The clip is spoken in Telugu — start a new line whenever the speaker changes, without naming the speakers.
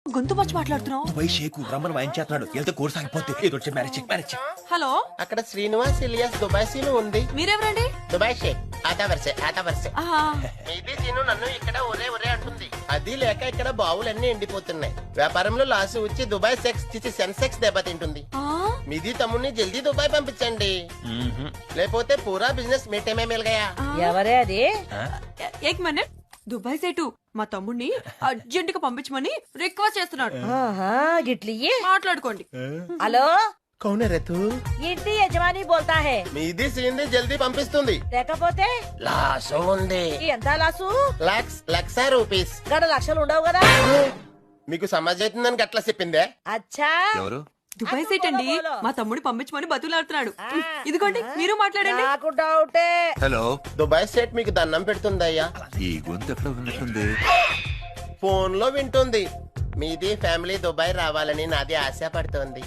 గొంతు మర్చి మాట్లాడుతున్నావు.
దుబాయ్ షేకు రమ్మని వాయించేస్తున్నాడు. వెళ్తే కోర్స్ ఆగిపోతే ఏదో వచ్చి మ్యారేజ్.
హలో,
అక్కడ శ్రీనివాస్ ఇలియాస్ దుబాయ్ సీను ఉంది.
మీరెవరండి?
దుబాయ్ షేక్ ఆతా వరసే
ఆహా,
మీది సీను నన్ను ఇక్కడ ఒరే అంటుంది. అది లేక ఇక్కడ బావులన్నీ ఎండిపోతున్నాయి. వ్యాపారంలో లాస్ వచ్చి దుబాయ్ సెన్సెక్స్ దెబ్బతింటుంది.
ఆ,
మీది తమ్ముడిని జల్దీ దుబాయ్ పంపించండి, లేకపోతే పూరా బిజినెస్ మీటమే మిల్గయా.
ఎవరే అది?
ఏక్ మినిట్. దుబాయ్ సేటు మా తమ్ముడిని అర్జెంట్ గా పంపించమని రిక్వెస్ట్ చేస్తున్నాడు.
ఆహా, గిట్లియ్యి.
మాట్లాడుకోండి.
హలో,
కౌనే రేతు
ఇంటి యజమాని బోల్తా హే.
మీది సీన్ని జల్దీ పంపిస్తుంది.
లేకపోతే
లాసు ఉంది.
ఎంత లాసు?
లక్ష రూపీస్.
గడ లక్షలు ఉండవు కదా.
మీకు సమాజ్ అవుతుందని గట్లా చెప్పిందే.
అచ్చా,
ఎవరు?
దుబాయ్ సేట్ అండి మా తమ్ముడిని పంపించమని బతులాడుతున్నాడు. ఇదిగోండి, మీరు మాట్లాడండి.
నాకు డౌటే.
హలో,
దుబాయ్ స్టేట్ మీకు దండం పెడుతుందయ్యా.
ఈ గొంతు ఎక్కడ ఉన్నట్టుంది?
ఫోన్ లో వింటుంది. మీది ఫ్యామిలీ దుబాయ్ రావాలని నాది ఆశ పడుతోంది.